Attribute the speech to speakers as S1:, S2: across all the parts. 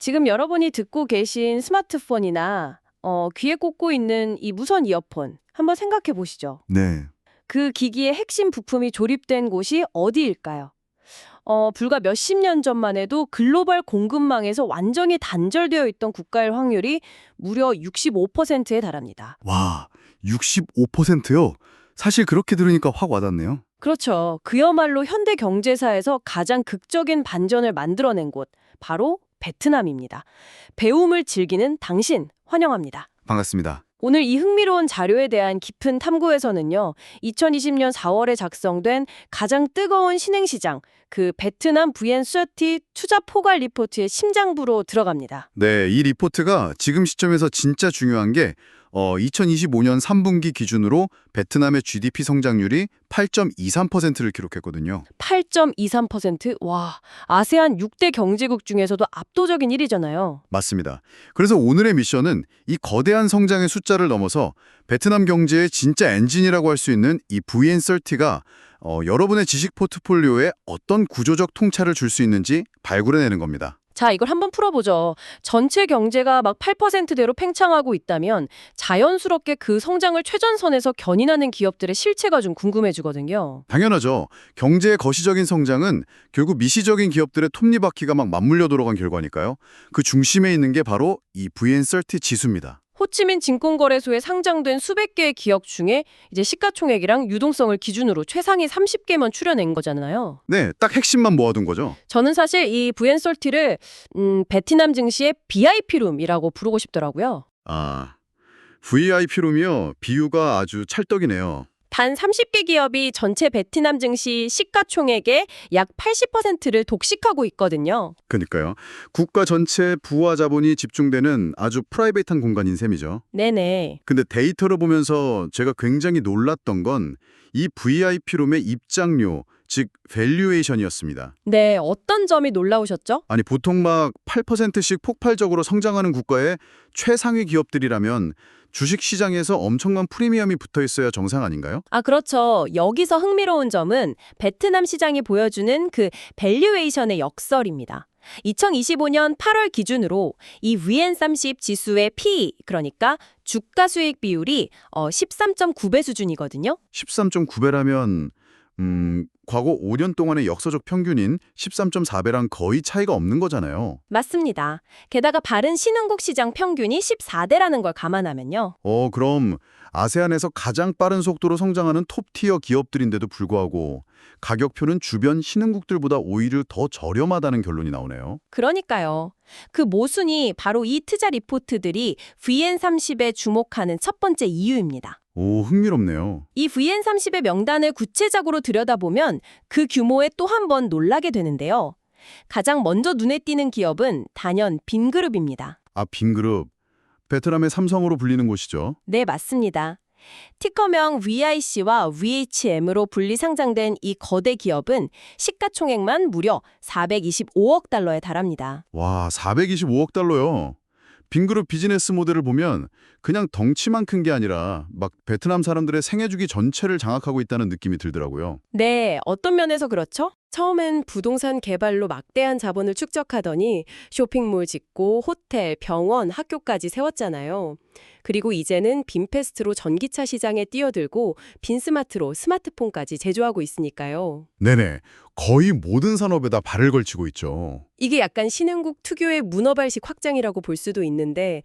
S1: 지금 여러분이 듣고 계신 스마트폰이나 귀에 꽂고 있는 이 무선 이어폰 한번 생각해 보시죠.
S2: 네.
S1: 그 기기의 핵심 부품이 조립된 곳이 어디일까요? 불과 몇십 년 전만 해도 글로벌 공급망에서 완전히 단절되어 있던 국가일 확률이 무려 65%에 달합니다.
S2: 와, 65%요? 사실 그렇게 들으니까 확 와닿네요.
S1: 그렇죠. 그야말로 현대 경제사에서 가장 극적인 반전을 만들어낸 곳, 바로 베트남입니다. 배움을 즐기는 당신 환영합니다.
S2: 반갑습니다.
S1: 오늘 이 흥미로운 자료에 대한 깊은 탐구에서는요, 2020년 4월에 작성된 가장 뜨거운 신흥시장, 그 베트남 VN30 투자 포괄 리포트의 심장부로 들어갑니다.
S2: 네, 이 리포트가 지금 시점에서 진짜 중요한 게 2025년 3분기 기준으로 베트남의 GDP 성장률이 8.23%를 기록했거든요.
S1: 8.23%? 와, 아세안 6대 경제국 중에서도 압도적인 1위잖아요.
S2: 맞습니다. 그래서 오늘의 미션은 이 거대한 성장의 숫자를 넘어서 베트남 경제의 진짜 엔진이라고 할 수 있는 이 VN30가 여러분의 지식 포트폴리오에 어떤 구조적 통찰을 줄 수 있는지 발굴해내는 겁니다.
S1: 자, 이걸 한번 풀어보죠. 전체 경제가 막 8%대로 팽창하고 있다면 자연스럽게 그 성장을 최전선에서 견인하는 기업들의 실체가 좀 궁금해지거든요.
S2: 당연하죠. 경제의 거시적인 성장은 결국 미시적인 기업들의 톱니바퀴가 막 맞물려 돌아간 결과니까요. 그 중심에 있는 게 바로 이 VN30 지수입니다.
S1: 호치민 증권거래소에 상장된 수백 개의 기업 중에 이제 시가총액이랑 유동성을 기준으로 최상위 30개만 추려낸 거잖아요.
S2: 네, 딱 핵심만 모아둔 거죠.
S1: 저는 사실 이 VN30를 베트남 증시의 VIP룸이라고 부르고 싶더라고요.
S2: 아, VIP룸이요. 비유가 아주 찰떡이네요.
S1: 단 30개 기업이 전체 베트남 증시 시가총액의 약 80%를 독식하고 있거든요.
S2: 그러니까요. 국가 전체 부와 자본이 집중되는 아주 프라이베이트한 공간인 셈이죠.
S1: 네네.
S2: 근데 데이터를 보면서 제가 굉장히 놀랐던 건 이 VIP룸의 입장료, 즉 밸류에이션이었습니다.
S1: 네, 어떤 점이 놀라우셨죠?
S2: 아니 보통 막 8%씩 폭발적으로 성장하는 국가의 최상위 기업들이라면 주식시장에서 엄청난 프리미엄이 붙어 있어야 정상 아닌가요?
S1: 아, 그렇죠. 여기서 흥미로운 점은 베트남 시장이 보여주는 그 밸류에이션의 역설입니다. 2025년 8월 기준으로 이 VN30 지수의 P, 그러니까 주가 수익 비율이 13.9배 수준이거든요.
S2: 13.9배라면 과거 5년 동안의 역사적 평균인 13.4배랑 거의 차이가 없는 거잖아요.
S1: 맞습니다. 게다가 바른 신흥국 시장 평균이 14대라는 걸 감안하면요.
S2: 그럼 아세안에서 가장 빠른 속도로 성장하는 톱티어 기업들인데도 불구하고 가격표는 주변 신흥국들보다 오히려 더 저렴하다는 결론이 나오네요.
S1: 그러니까요. 그 모순이 바로 이 투자 리포트들이 VN30에 주목하는 첫 번째 이유입니다.
S2: 오, 흥미롭네요.
S1: 이 VN30의 명단을 구체적으로 들여다보면 그 규모에 또 한 번 놀라게 되는데요. 가장 먼저 눈에 띄는 기업은 단연 빈그룹입니다.
S2: 아, 빈그룹. 베트남의 삼성으로 불리는 곳이죠.
S1: 네, 맞습니다. 티커명 VIC와 VHM으로 분리 상장된 이 거대 기업은 시가총액만 무려 425억 달러에 달합니다.
S2: 와, 425억 달러요. 빈그룹 비즈니스 모델을 보면 그냥 덩치만 큰 게 아니라 막 베트남 사람들의 생애주기 전체를 장악하고 있다는 느낌이 들더라고요.
S1: 네, 어떤 면에서 그렇죠? 처음엔 부동산 개발로 막대한 자본을 축적하더니 쇼핑몰 짓고 호텔, 병원, 학교까지 세웠잖아요. 그리고 이제는 빈패스트로 전기차 시장에 뛰어들고 빈스마트로 스마트폰까지 제조하고 있으니까요.
S2: 네네. 거의 모든 산업에다 발을 걸치고 있죠.
S1: 이게 약간 신흥국 특유의 문어발식 확장이라고 볼 수도 있는데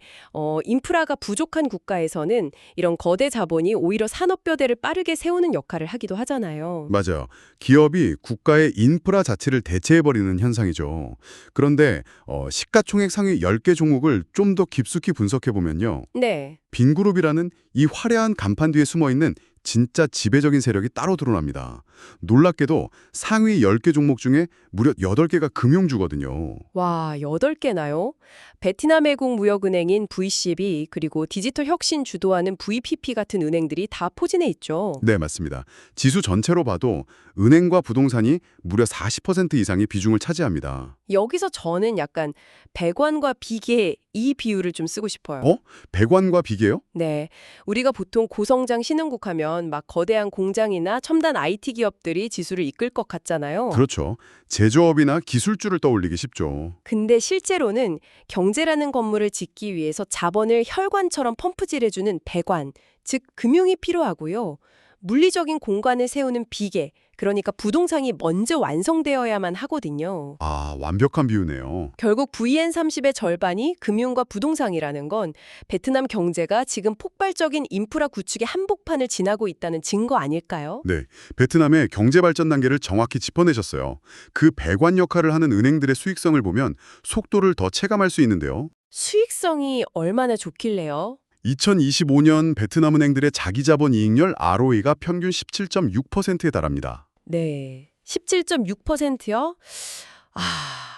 S1: 인프라가 부족한 국가에서는 이런 거대 자본이 오히려 산업뼈대를 빠르게 세우는 역할을 하기도 하잖아요.
S2: 맞아요. 기업이 국가의 인프라 자체를 대체해버리는 현상이죠. 그런데 시가총액 상위 10개 종목을 좀 더 깊숙이 분석해보면요.
S1: 네.
S2: 빈그룹이라는 이 화려한 간판 뒤에 숨어있는 진짜 지배적인 세력이 따로 드러납니다. 놀랍게도 상위 10개 종목 중에 무려 8개가 금융주거든요.
S1: 와, 8개나요? 베트남 외국 무역은행인 VCB 그리고 디지털 혁신 주도하는 VPP 같은 은행들이 다 포진해 있죠.
S2: 네, 맞습니다. 지수 전체로 봐도 은행과 부동산이 무려 40% 이상의 비중을 차지합니다.
S1: 여기서 저는 약간 배관과 비계 이 비유를 좀 쓰고 싶어요.
S2: 배관과 비계요?
S1: 네. 우리가 보통 고성장 신흥국 하면 막 거대한 공장이나 첨단 IT 기업들이 지수를 이끌 것 같잖아요.
S2: 그렇죠. 제조업이나 기술주를 떠올리기 쉽죠.
S1: 근데 실제로는 경제라는 건물을 짓기 위해서 자본을 혈관처럼 펌프질해주는 배관, 즉 금융이 필요하고요. 물리적인 공간을 세우는 비계, 그러니까 부동산이 먼저 완성되어야만 하거든요.
S2: 아, 완벽한 비유네요.
S1: 결국 VN30의 절반이 금융과 부동산이라는 건 베트남 경제가 지금 폭발적인 인프라 구축의 한복판을 지나고 있다는 증거 아닐까요?
S2: 네, 베트남의 경제 발전 단계를 정확히 짚어내셨어요. 그 배관 역할을 하는 은행들의 수익성을 보면 속도를 더 체감할 수 있는데요.
S1: 수익성이 얼마나 좋길래요?
S2: 2025년 베트남 은행들의 자기자본 이익률 ROE가 평균 17.6%에 달합니다.
S1: 네. 17.6%요?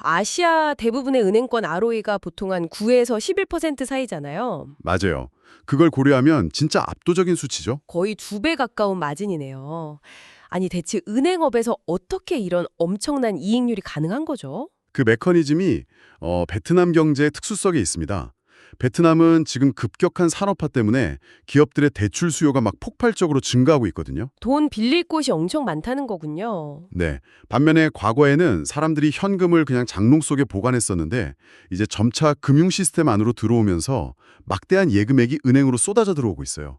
S1: 아시아 대부분의 은행권 ROE가 보통 한 9에서 11% 사이잖아요.
S2: 맞아요. 그걸 고려하면 진짜 압도적인 수치죠.
S1: 거의 2배 가까운 마진이네요. 아니 대체 은행업에서 어떻게 이런 엄청난 이익률이 가능한 거죠?
S2: 그 메커니즘이 베트남 경제의 특수성에 있습니다. 베트남은 지금 급격한 산업화 때문에 기업들의 대출 수요가 막 폭발적으로 증가하고 있거든요.
S1: 돈 빌릴 곳이 엄청 많다는 거군요.
S2: 네. 반면에 과거에는 사람들이 현금을 그냥 장롱 속에 보관했었는데 이제 점차 금융 시스템 안으로 들어오면서 막대한 예금액이 은행으로 쏟아져 들어오고 있어요.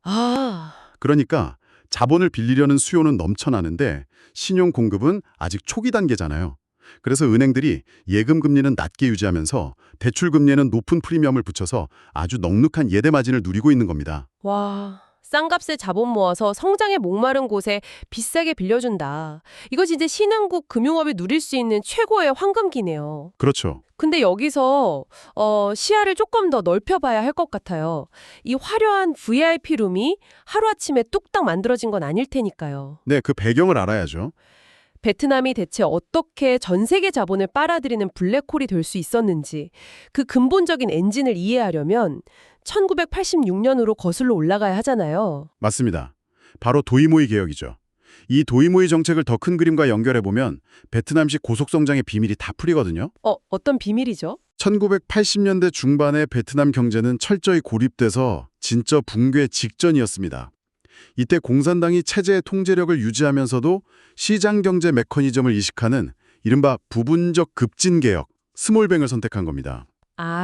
S2: 그러니까 자본을 빌리려는 수요는 넘쳐나는데 신용 공급은 아직 초기 단계잖아요. 그래서 은행들이 예금 금리는 낮게 유지하면서 대출 금리에는 높은 프리미엄을 붙여서 아주 넉넉한 예대 마진을 누리고 있는 겁니다.
S1: 와, 싼값에 자본 모아서 성장에 목마른 곳에 비싸게 빌려준다. 이거 진짜 신흥국 금융업이 누릴 수 있는 최고의 황금기네요.
S2: 그렇죠.
S1: 근데 여기서 시야를 조금 더 넓혀봐야 할 것 같아요. 이 화려한 VIP룸이 하루아침에 뚝딱 만들어진 건 아닐 테니까요.
S2: 네, 그 배경을 알아야죠.
S1: 베트남이 대체 어떻게 전 세계 자본을 빨아들이는 블랙홀이 될 수 있었는지 그 근본적인 엔진을 이해하려면 1986년으로 거슬러 올라가야 하잖아요.
S2: 맞습니다. 바로 도이모이 개혁이죠. 이 도이모이 정책을 더 큰 그림과 연결해보면 베트남식 고속성장의 비밀이 다 풀리거든요.
S1: 어떤 비밀이죠?
S2: 1980년대 중반에 베트남 경제는 철저히 고립돼서 진짜 붕괴 직전이었습니다. 이때 공산당이 체제의 통제력을 유지하면서도 시장경제 메커니즘을 이식하는 이른바 부분적 급진개혁, 스몰뱅을 선택한 겁니다.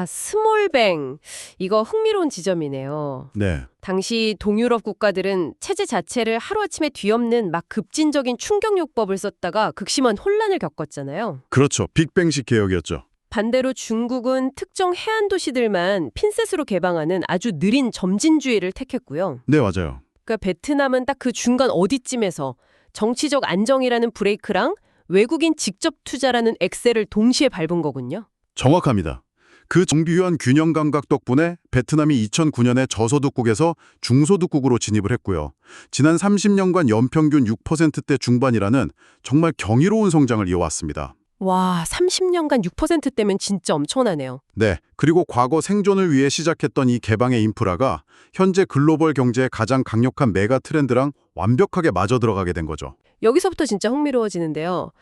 S1: 스몰뱅. 이거 흥미로운 지점이네요.
S2: 네,
S1: 당시 동유럽 국가들은 체제 자체를 하루아침에 뒤엎는 막 급진적인 충격요법을 썼다가 극심한 혼란을 겪었잖아요.
S2: 그렇죠. 빅뱅식 개혁이었죠.
S1: 반대로 중국은 특정 해안 도시들만 핀셋으로 개방하는 아주 느린 점진주의를 택했고요.
S2: 네, 맞아요.
S1: 그러니까 베트남은 딱 그 중간 어디쯤에서 정치적 안정이라는 브레이크랑 외국인 직접 투자라는 엑셀을 동시에 밟은 거군요.
S2: 정확합니다. 그 정비유한 균형 감각 덕분에 베트남이 2009년에 저소득국에서 중소득국으로 진입을 했고요. 지난 30년간 연평균 6%대 중반이라는 정말 경이로운 성장을 이어왔습니다.
S1: 와, 30년간 6%대면 진짜 엄청나네요.
S2: 네, 그리고 과거 생존을 위해 시작했던 이 개방의 인프라가 현재 글로벌 경제의 가장 강력한 메가 트렌드랑 완벽하게 맞아 들어가게 된 거죠.
S1: 여기서부터 진짜 흥미로워지는데요.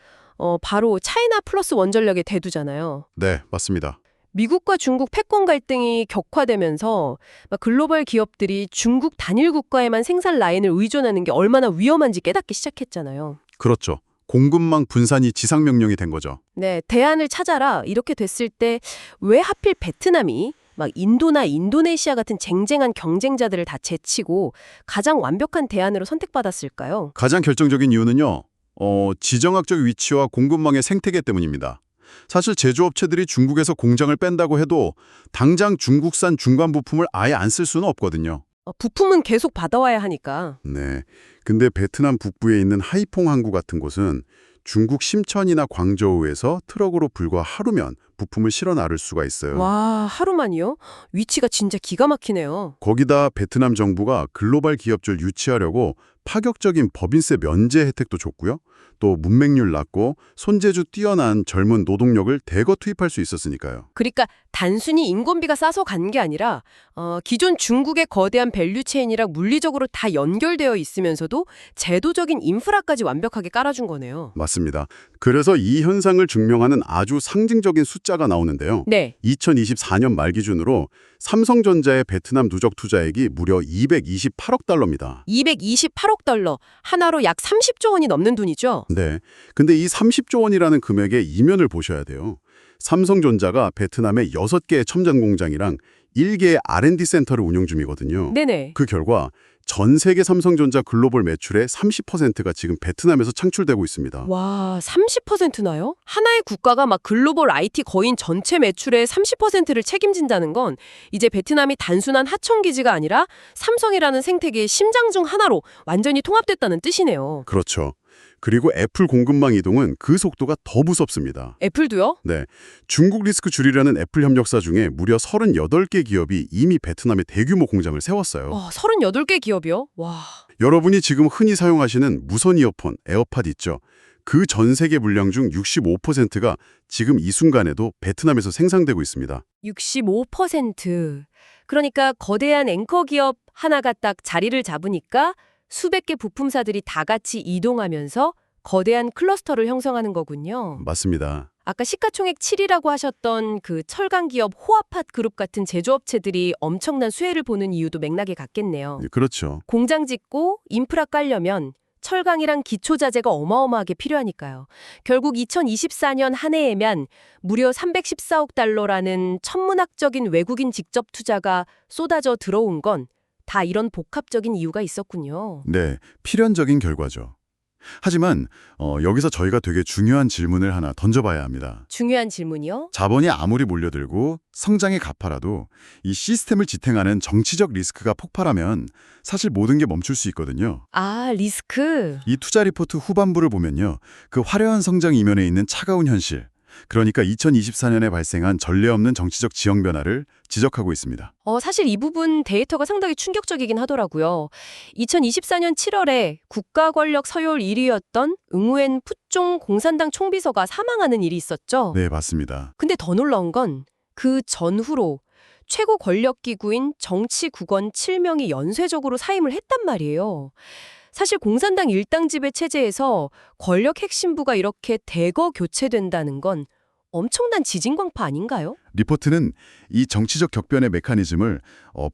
S1: 바로 차이나 플러스 원전력의 대두잖아요.
S2: 네, 맞습니다.
S1: 미국과 중국 패권 갈등이 격화되면서 막 글로벌 기업들이 중국 단일 국가에만 생산 라인을 의존하는 게 얼마나 위험한지 깨닫기 시작했잖아요.
S2: 그렇죠. 공급망 분산이 지상명령이 된 거죠.
S1: 네, 대안을 찾아라 이렇게 됐을 때 왜 하필 베트남이 막 인도나 인도네시아 같은 쟁쟁한 경쟁자들을 다 제치고 가장 완벽한 대안으로 선택받았을까요?
S2: 가장 결정적인 이유는요. 지정학적 위치와 공급망의 생태계 때문입니다. 사실 제조업체들이 중국에서 공장을 뺀다고 해도 당장 중국산 중간 부품을 아예 안 쓸 수는 없거든요.
S1: 부품은 계속 받아와야 하니까.
S2: 네. 근데 베트남 북부에 있는 하이퐁 항구 같은 곳은 중국 심천이나 광저우에서 트럭으로 불과 하루면 부품을 실어 나를 수가 있어요.
S1: 와, 하루만이요? 위치가 진짜 기가 막히네요.
S2: 거기다 베트남 정부가 글로벌 기업줄 유치하려고 파격적인 법인세 면제 혜택도 줬고요. 또 문맹률 낮고 손재주 뛰어난 젊은 노동력을 대거 투입할 수 있었으니까요.
S1: 그러니까 단순히 인건비가 싸서 간 게 아니라 기존 중국의 거대한 밸류체인이랑 물리적으로 다 연결되어 있으면서도 제도적인 인프라까지 완벽하게 깔아준 거네요.
S2: 맞습니다. 그래서 이 현상을 증명하는 아주 상징적인 숫자
S3: 숫자가 나오는데요.
S1: 네.
S3: 2024년 말 기준으로 삼성전자의 베트남 누적 투자액이 무려 228억 달러입니다.
S1: 228억 달러, 하나로 약 30조 원이 넘는 돈이죠.
S3: 네. 근데 이 30조 원이라는 금액의 이면을 보셔야 돼요. 삼성전자가 베트남에 6개의 첨단 공장이랑 1개의 R&D 센터를 운영 중이거든요.
S1: 네네.
S3: 그 결과 전 세계 삼성전자 글로벌 매출의 30%가 지금 베트남에서 창출되고 있습니다.
S1: 와, 30%나요? 하나의 국가가 막 글로벌 IT 거인 전체 매출의 30%를 책임진다는 건 이제 베트남이 단순한 하청기지가 아니라 삼성이라는 생태계의 심장 중 하나로 완전히 통합됐다는 뜻이네요.
S3: 그렇죠. 그리고 애플 공급망 이동은 그 속도가 더 무섭습니다.
S1: 애플도요?
S3: 네, 중국 리스크 줄이려는 애플 협력사 중에 무려 38개 기업이 이미 베트남에 대규모 공장을 세웠어요.
S1: 와, 38개 기업이요? 와.
S3: 여러분이 지금 흔히 사용하시는 무선 이어폰, 에어팟 있죠? 그 전 세계 물량 중 65%가 지금 이 순간에도 베트남에서 생산되고 있습니다.
S1: 65%. 그러니까 거대한 앵커 기업 하나가 딱 자리를 잡으니까 수백 개 부품사들이 다 같이 이동하면서 거대한 클러스터를 형성하는 거군요.
S3: 맞습니다.
S1: 아까 시가총액 7위라고 하셨던 그 철강 기업 호아팟 그룹 같은 제조업체들이 엄청난 수혜를 보는 이유도 맥락에 같겠네요.
S3: 그렇죠.
S1: 공장 짓고 인프라 깔려면 철강이랑 기초자재가 어마어마하게 필요하니까요. 결국 2024년 한 해에만 무려 314억 달러라는 천문학적인 외국인 직접 투자가 쏟아져 들어온 건 다 이런 복합적인 이유가 있었군요.
S2: 네, 필연적인 결과죠. 하지만 여기서 저희가 되게 중요한 질문을 하나 던져봐야 합니다.
S1: 중요한 질문이요?
S2: 자본이 아무리 몰려들고 성장이 가파라도 이 시스템을 지탱하는 정치적 리스크가 폭발하면 사실 모든 게 멈출 수 있거든요.
S1: 아, 리스크.
S2: 이 투자 리포트 후반부를 보면요. 그 화려한 성장 이면에 있는 차가운 현실, 그러니까 2024년에 발생한 전례 없는 정치적 지형 변화를 지적하고 있습니다.
S1: 사실 이 부분 데이터가 상당히 충격적이긴 하더라고요. 2024년 7월에 국가 권력 서열 1위였던 응우엔 푸종 공산당 총비서가 사망하는 일이 있었죠.
S2: 네, 맞습니다.
S1: 근데 더 놀라운 건 그 전후로 최고 권력 기구인 정치국원 7명이 연쇄적으로 사임을 했단 말이에요. 사실 공산당 일당 지배 체제에서 권력 핵심부가 이렇게 대거 교체된다는 건 엄청난 지진광파 아닌가요?
S2: 리포트는 이 정치적 격변의 메커니즘을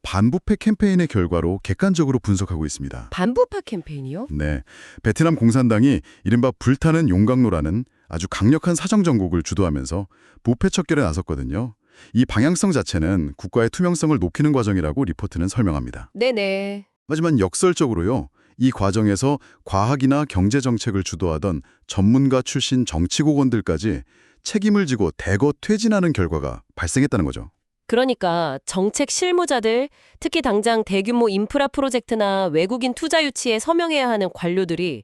S2: 반부패 캠페인의 결과로 객관적으로 분석하고 있습니다.
S1: 반부파 캠페인이요?
S2: 네, 베트남 공산당이 이른바 불타는 용광로라는 아주 강력한 사정 정국을 주도하면서 부패 척결에 나섰거든요. 이 방향성 자체는 국가의 투명성을 높이는 과정이라고 리포트는 설명합니다.
S1: 네네.
S2: 하지만 역설적으로요, 이 과정에서 과학이나 경제 정책을 주도하던 전문가 출신 정치고관들까지 책임을 지고 대거 퇴진하는 결과가 발생했다는 거죠.
S1: 그러니까 정책 실무자들, 특히 당장 대규모 인프라 프로젝트나 외국인 투자 유치에 서명해야 하는 관료들이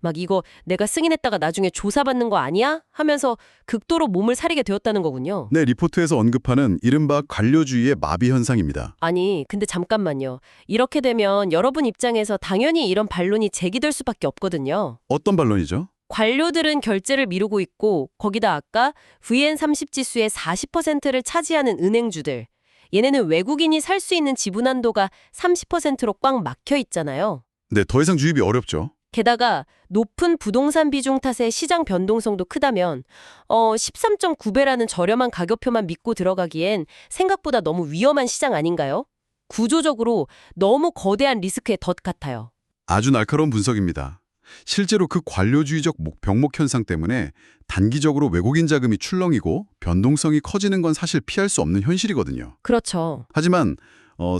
S1: 막 이거 내가 승인했다가 나중에 조사받는 거 아니야? 하면서 극도로 몸을 사리게 되었다는 거군요.
S2: 네, 리포트에서 언급하는 이른바 관료주의의 마비 현상입니다.
S1: 아니, 근데 잠깐만요. 이렇게 되면 여러분 입장에서 당연히 이런 반론이 제기될 수밖에 없거든요.
S2: 어떤 반론이죠?
S1: 관료들은 결제를 미루고 있고 거기다 아까 VN30 지수의 40%를 차지하는 은행주들. 얘네는 외국인이 살 수 있는 지분 한도가 30%로 꽉 막혀 있잖아요.
S2: 네, 더 이상 주입이 어렵죠.
S1: 게다가 높은 부동산 비중 탓에 시장 변동성도 크다면 13.9배라는 저렴한 가격표만 믿고 들어가기엔 생각보다 너무 위험한 시장 아닌가요? 구조적으로 너무 거대한 리스크의 덫 같아요.
S2: 아주 날카로운 분석입니다. 실제로 그 관료주의적 병목 현상 때문에 단기적으로 외국인 자금이 출렁이고 변동성이 커지는 건 사실 피할 수 없는 현실이거든요.
S1: 그렇죠.
S2: 하지만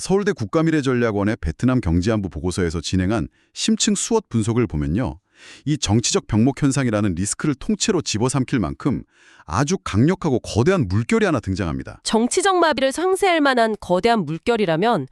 S2: 서울대 국가미래전략원의 베트남 경제안보 보고서에서 진행한 심층 수엇 분석을 보면요. 이 정치적 병목 현상이라는 리스크를 통째로 집어삼킬 만큼 아주 강력하고 거대한 물결이 하나 등장합니다.
S1: 정치적 마비를 상쇄할 만한 거대한 물결이라면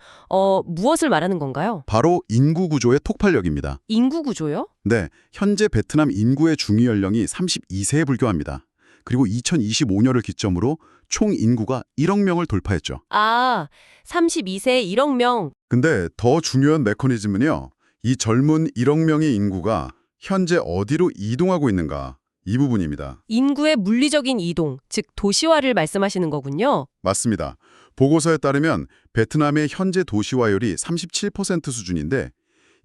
S1: 무엇을 말하는 건가요?
S2: 바로 인구 구조의 폭발력입니다.
S1: 인구 구조요?
S2: 네, 현재 베트남 인구의 중위 연령이 32세에 불과합니다. 그리고 2025년을 기점으로 총 인구가 1억 명을 돌파했죠.
S1: 아, 32세 1억 명.
S2: 근데 더 중요한 메커니즘은요. 이 젊은 1억 명의 인구가 현재 어디로 이동하고 있는가, 이 부분입니다.
S1: 인구의 물리적인 이동, 즉 도시화를 말씀하시는 거군요.
S2: 맞습니다. 보고서에 따르면 베트남의 현재 도시화율이 37% 수준인데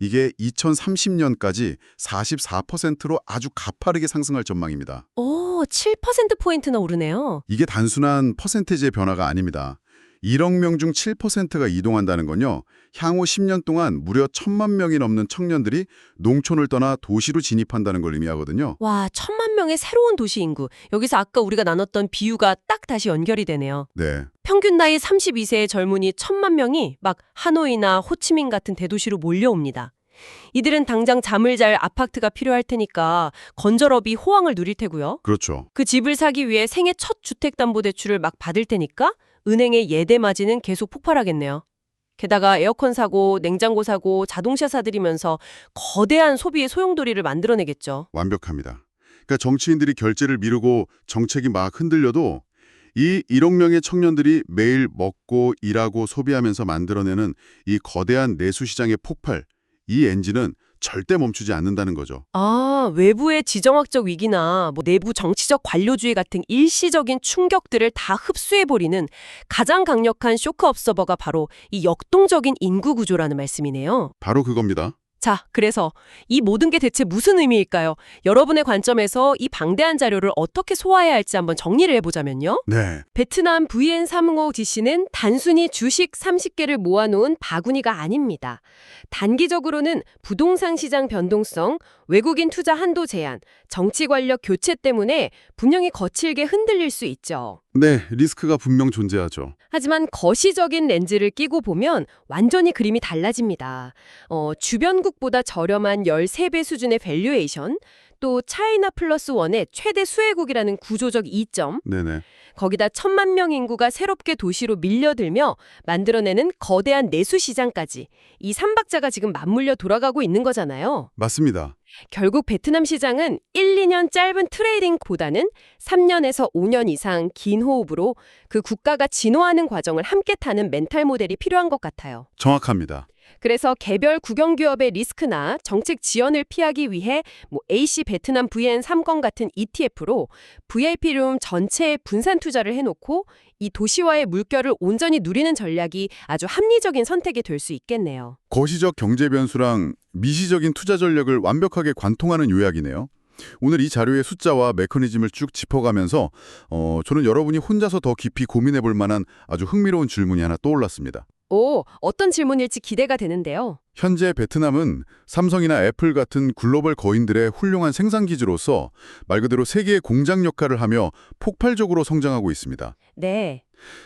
S3: 이게 2030년까지 44%로 아주 가파르게 상승할 전망입니다.
S1: 오, 7%포인트나 오르네요.
S3: 이게 단순한 퍼센테이지의 변화가 아닙니다. 1억 명 중 7%가 이동한다는 건요. 향후 10년 동안 무려 1,000만 명이 넘는 청년들이 농촌을 떠나 도시로 진입한다는 걸 의미하거든요.
S1: 와, 1,000만 명의 새로운 도시 인구. 여기서 아까 우리가 나눴던 비유가 딱 다시 연결이 되네요.
S3: 네,
S1: 평균 나이 32세의 젊은이 1,000만 명이 막 하노이나 호치민 같은 대도시로 몰려옵니다. 이들은 당장 잠을 잘 아파트가 필요할 테니까 건설업이 호황을 누릴 테고요.
S3: 그렇죠.
S1: 그 집을 사기 위해 생애 첫 주택담보대출을 막 받을 테니까 은행의 예대 마진은 계속 폭발하겠네요. 게다가 에어컨 사고, 냉장고 사고, 자동차 사들이면서 거대한 소비의 소용돌이를 만들어내겠죠.
S3: 완벽합니다. 그러니까 정치인들이 결제를 미루고 정책이 막 흔들려도 이 1억 명의 청년들이 매일 먹고 일하고 소비하면서 만들어내는 이 거대한 내수 시장의 폭발, 이 엔진은 절대 멈추지 않는다는 거죠.
S1: 아, 외부의 지정학적 위기나 내부 정치적 관료주의 같은 일시적인 충격들을 다 흡수해버리는 가장 강력한 쇼크 업서버가 바로 이 역동적인 인구 구조라는 말씀이네요.
S3: 바로 그겁니다.
S1: 자, 그래서 이 모든 게 대체 무슨 의미일까요? 여러분의 관점에서 이 방대한 자료를 어떻게 소화해야 할지 한번 정리를 해보자면요.
S3: 네,
S1: 베트남 VN350DC는 단순히 주식 30개를 모아놓은 바구니가 아닙니다. 단기적으로는 부동산 시장 변동성, 외국인 투자 한도 제한, 정치 권력 교체 때문에 분명히 거칠게 흔들릴 수 있죠.
S3: 네, 리스크가 분명 존재하죠.
S1: 하지만 거시적인 렌즈를 끼고 보면 완전히 그림이 달라집니다. 주변국보다 저렴한 13배 수준의 밸류에이션, 또 차이나 플러스 원의 최대 수혜국이라는 구조적 이점,
S3: 네네.
S1: 거기다 1,000만 명 인구가 새롭게 도시로 밀려들며 만들어내는 거대한 내수 시장까지 이 삼박자가 지금 맞물려 돌아가고 있는 거잖아요.
S3: 맞습니다.
S1: 결국 베트남 시장은 1, 2년 짧은 트레이딩보다는 3년에서 5년 이상 긴 호흡으로 그 국가가 진화하는 과정을 함께 타는 멘탈 모델이 필요한 것 같아요.
S3: 정확합니다.
S1: 그래서 개별 국영기업의 리스크나 정책 지연을 피하기 위해 AC 베트남 VN30 같은 ETF로 VIP룸 전체에 분산 투자를 해놓고 이 도시와의 물결을 온전히 누리는 전략이 아주 합리적인 선택이 될 수 있겠네요.
S3: 거시적 경제 변수랑 미시적인 투자 전략을 완벽하게 관통하는 요약이네요. 오늘 이 자료의 숫자와 메커니즘을 쭉 짚어가면서 저는 여러분이 혼자서 더 깊이 고민해 볼 만한 아주 흥미로운 질문이 하나 떠올랐습니다.
S1: 오, 어떤 질문일지 기대가 되는데요.
S3: 현재 베트남은 삼성이나 애플 같은 글로벌 거인들의 훌륭한 생산 기지로서 말 그대로 세계의 공장 역할을 하며 폭발적으로 성장하고 있습니다.
S1: 네.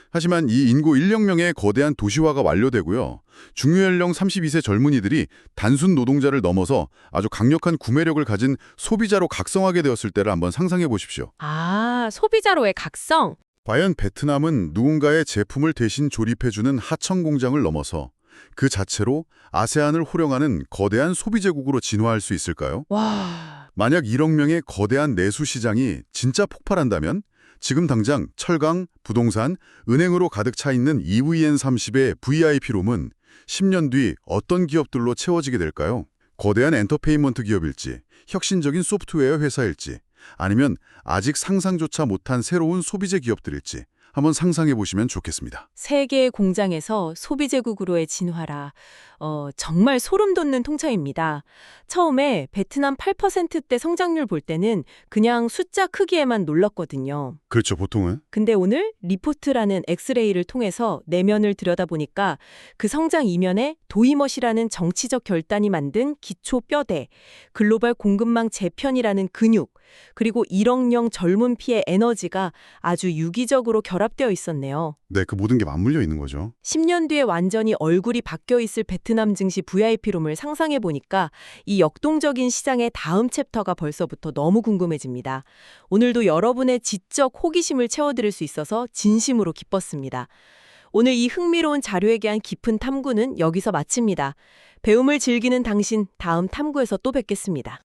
S3: 하지만 이 인구 1억 명의 거대한 도시화가 완료되고요. 중유연령 32세 젊은이들이 단순 노동자를 넘어서 아주 강력한 구매력을 가진 소비자로 각성하게 되었을 때를 한번 상상해 보십시오.
S1: 아, 소비자로의 각성.
S3: 과연 베트남은 누군가의 제품을 대신 조립해주는 하청 공장을 넘어서 그 자체로 아세안을 호령하는 거대한 소비제국으로 진화할 수 있을까요?
S1: 와.
S3: 만약 1억 명의 거대한 내수 시장이 진짜 폭발한다면 지금 당장 철강, 부동산, 은행으로 가득 차 있는 EVN30의 VIP룸은 10년 뒤 어떤 기업들로 채워지게 될까요? 거대한 엔터테인먼트 기업일지, 혁신적인 소프트웨어 회사일지, 아니면 아직 상상조차 못한 새로운 소비재 기업들일지 한번 상상해 보시면 좋겠습니다.
S4: 세계의 공장에서 소비제국으로의 진화라. 정말 소름 돋는 통찰입니다. 처음에 베트남 8%대 성장률 볼 때는 그냥 숫자 크기에만 놀랐거든요.
S3: 그렇죠, 보통은.
S4: 근데 오늘 리포트라는 엑스레이를 통해서 내면을 들여다보니까 그 성장 이면에 도이머시라는 정치적 결단이 만든 기초 뼈대, 글로벌 공급망 재편이라는 근육, 그리고 1억령 젊은 피의 에너지가 아주 유기적으로 결합되어 있었네요.
S3: 네, 그 모든 게 맞물려 있는 거죠.
S4: 10년 뒤에 완전히 얼굴이 바뀌어 있을 베트남 증시 VIP룸을 상상해 보니까 이 역동적인 시장의 다음 챕터가 벌써부터 너무 궁금해집니다. 오늘도 여러분의 지적 호기심을 채워드릴 수 있어서 진심으로 기뻤습니다. 오늘 이 흥미로운 자료에 대한 깊은 탐구는 여기서 마칩니다. 배움을 즐기는 당신, 다음 탐구에서 또 뵙겠습니다.